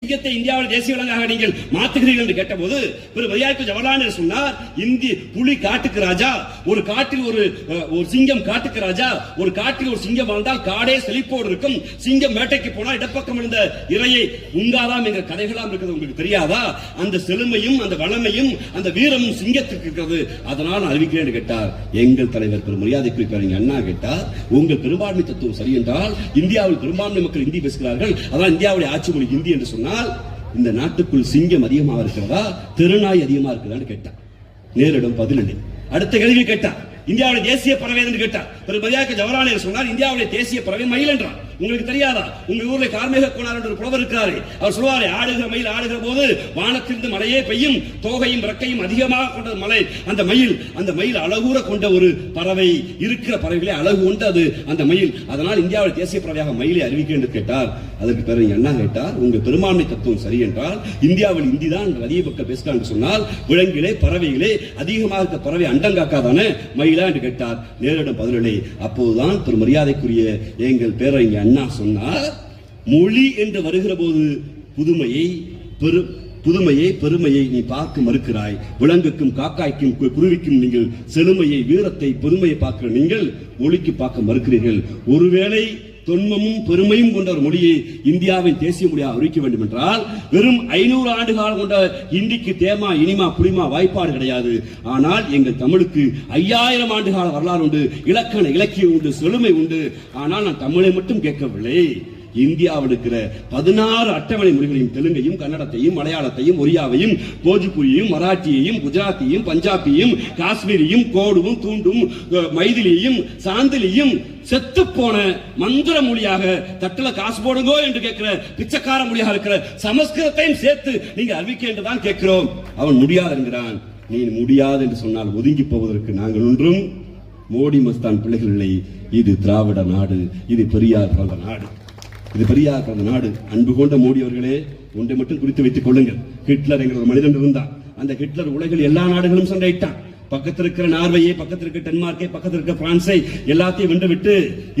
சிங்கத்தை இந்தியாவில் தேசிய விலங்காக நீங்கள் மாற்றுகிறீர்கள் என்று கேட்டபோது ஜவஹர்லால் நேரு சொன்னார், இந்திய புலி காட்டுக்கு ராஜா, ஒரு காட்டில் ஒரு சிங்கம் காட்டுக்கு ராஜா, ஒரு காட்டில் ஒரு சிங்கம் வாழ்ந்தால் காடே செழிப்போடு இருக்கும், சிங்கம் வேட்டைக்கு போனால் இடப்பக்கம் இருந்த இறையை உங்காதாம் என்ற கதைகளாம் இருக்கிறது உங்களுக்கு தெரியாதா? அந்த செழுமையும் அந்த வளமையும் அந்த வீரமும் சிங்கத்துக்கு இருக்கிறது, அதனால் நான் அறிவிக்கிறேன் கேட்டார். எங்கள் தலைவர் மரியாதைக்குரிய அண்ணா கேட்டார், உங்கள் பெரும்பான்மை தத்துவம் சரி என்றால் இந்தியாவில் பெரும்பான்மை மக்கள் இந்தி பேசுகிறார்கள், அதான் இந்தியாவுடைய ஆட்சி மொழி ஹிந்தி என்று சொன்னார். இந்த நாட்டுக்குள் சிங்கம் அதிகமாக இருக்கிறதா, திருநாய் அதிகமாக இருக்கிறதா கேட்டார். நேரிடம் பதில் இல்லை. அடுத்த கேள்வி கேட்டார், இந்தியாவுடைய தேசிய பறவை என்று கேட்டார். ஜவஹர்லால் நேரு சொன்னார், இந்தியாவுடைய தேசிய பறவை மயில் என்றார். உங்களுக்கு தெரியாதா? உங்க ஊர்ல கார்மேக கோனார் என்ற ஒரு புலவர் இருக்கிறாரு. அவர் சொல்வாரு, ஆடுகிற மயில் ஆடுகிற போது வானத்திலிருந்து மழையே பெய்யும், தோகையும் ரெக்கையும் அதிகமாக கொண்ட மலை அந்த மயில் அழகூற கொண்ட ஒரு பறவை, இருக்கிற பறவைகளே அழகு கொண்டு அது அந்த மயில், அதனால் இந்தியாவுடைய தேசிய பறவையாக மயிலை அறிவிக்க என்று கேட்டார். அதற்கு பிறகு என்ன கேட்டார், உங்க பெரும்பான்மை தத்துவம் சரி என்றால் இந்தியாவில் இந்தி தான் அதிக மக்கள் பேசுகிறார் சொன்னால் விலங்கிலே பறவைகளே அதிகமாக இருக்க பறவை அண்டங்காக்காதானே மயிலா என்று கேட்டார். நேரிடம் பதிலே. அப்போதுதான் மரியாதைக்குரிய எங்கள் பேரறிஞர் அண்ணா சொன்னார், மொழி என்று வருகிற போது புதுமையை பெருமையை நீ பார்க்க மறுக்கிறாய், விலங்குக்கும் காக்காய்க்கும் குருவிக்கும் நீங்கள் செழுமையை வீரத்தை புதுமையை பார்க்கிற நீங்கள் மொழிக்கு பார்க்க மறுக்கிறீர்கள். ஒருவேளை தொன்மமும் பெருமையும் கொண்ட ஒரு மொழியை இந்தியாவின் தேசிய மொழியாக அறிவிக்க வேண்டும் என்றால் வெறும் 500 ஆண்டு காலம் கொண்ட இந்திக்கு தேமா இனிமா புளிமா வாய்ப்பாடு கிடையாது. ஆனால் எங்கள் தமிழுக்கு 5000 ஆண்டு கால வரலாறு உண்டு, இலக்கண இலக்கியம் உண்டு, செழுமை உண்டு. ஆனால் நான் தமிழை மட்டும் கேட்கவில்லை, இந்தியாவில் இருக்கிற 16 அட்டவணை மொழிகளையும், தெலுங்கையும் கன்னடத்தையும் மலையாளத்தையும் ஒரியாவையும் போஜ்பூரியையும் மராட்டியையும் குஜராத்தியையும் பஞ்சாபியையும் காஷ்மீரியும் கோடுவும் தூண்டும் மைதிலியையும் சாந்திலியும் செத்து போன மந்திர மொழியாக தட்டுல காசு போடுங்கோ என்று கேட்கிற பிச்சைக்கார மொழியாக இருக்கிற சமஸ்கிருதத்தையும் சேர்த்து நீங்க அறிவிக்க என்றுதான் கேட்கிறோம். அவன் முடியாது என்கிறான். நீ முடியாது என்று சொன்னால் ஒதுங்கி போவதற்கு நாங்கள் ஒன்றும் மோடி மஸ்தான் பிள்ளைகள் இல்லை. இது திராவிட நாடு, இது பெரியார் பிறந்த நாடு, இது பெரியார் பிறந்த நாடு. அன்பு கொண்ட மோடி அவர்களே, ஒன்றை மட்டும் குறித்து வைத்துக் கொள்ளுங்கள். ஹிட்லர் என்கிற ஒரு மனிதன் இருந்தான். அந்த ஹிட்லர் உலகில் எல்லா நாடுகளும் சண்டையிட்டான். பக்கத்தில் இருக்கிற நார்வையை, பக்கத்தில் இருக்கிற டென்மார்க்கை, பக்கத்தில் இருக்கிற பிரான்சை எல்லாத்தையும் வென்றுவிட்டு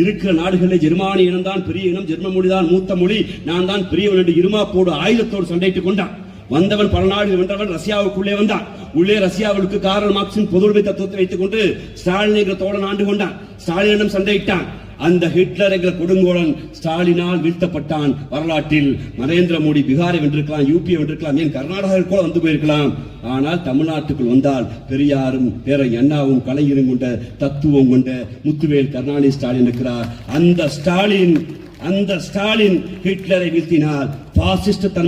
இருக்கிற நாடுகளில் ஜெர்மானி இனம் தான் பெரிய இனம், ஜெர்மன் மொழி தான் மூத்த மொழி, நான் தான் பெரியவன் என்று இருமாப்போடு ஆயுதத்தோடு சண்டையிட்டுக் கொண்டான். வந்தவன் பல நாடுகள் வென்றவன் ரஷ்யாவுக்குள்ளே வந்தான். உள்ளே ரஷ்யாவுக்கு காரல் மார்க்சின் பொதுவுடைமை தத்துவத்தை வைத்துக் கொண்டு ஸ்டாலின் என்ற தோழன் ஆண்டு கொண்டான். ஸ்டாலினிடம் சண்டையிட்டான். அந்த ஹிட்லர் என்ற கொடுங்கோலன் ஸ்டாலினால் வீழ்த்தப்பட்டான். வரலாற்றில் நரேந்திர மோடி பீகாரை வென்றிருக்கலாம், யூபியை வென்றிருக்கலாம், ஏன் கர்நாடகாவில் கூட வந்து போயிருக்கலாம். ஆனால் தமிழ்நாட்டுக்குள் வந்தால் பெரியாரும் பேரறிஞர் அண்ணாவும் கலைஞரும் கொண்ட தத்துவம் கொண்ட முத்துவேல் கருணாநிதி ஸ்டாலின் இருக்கிறார். அந்த ஸ்டாலின் ஹிட்லரை வீழ்த்தினார். பாசிஸ்ட் தன்மை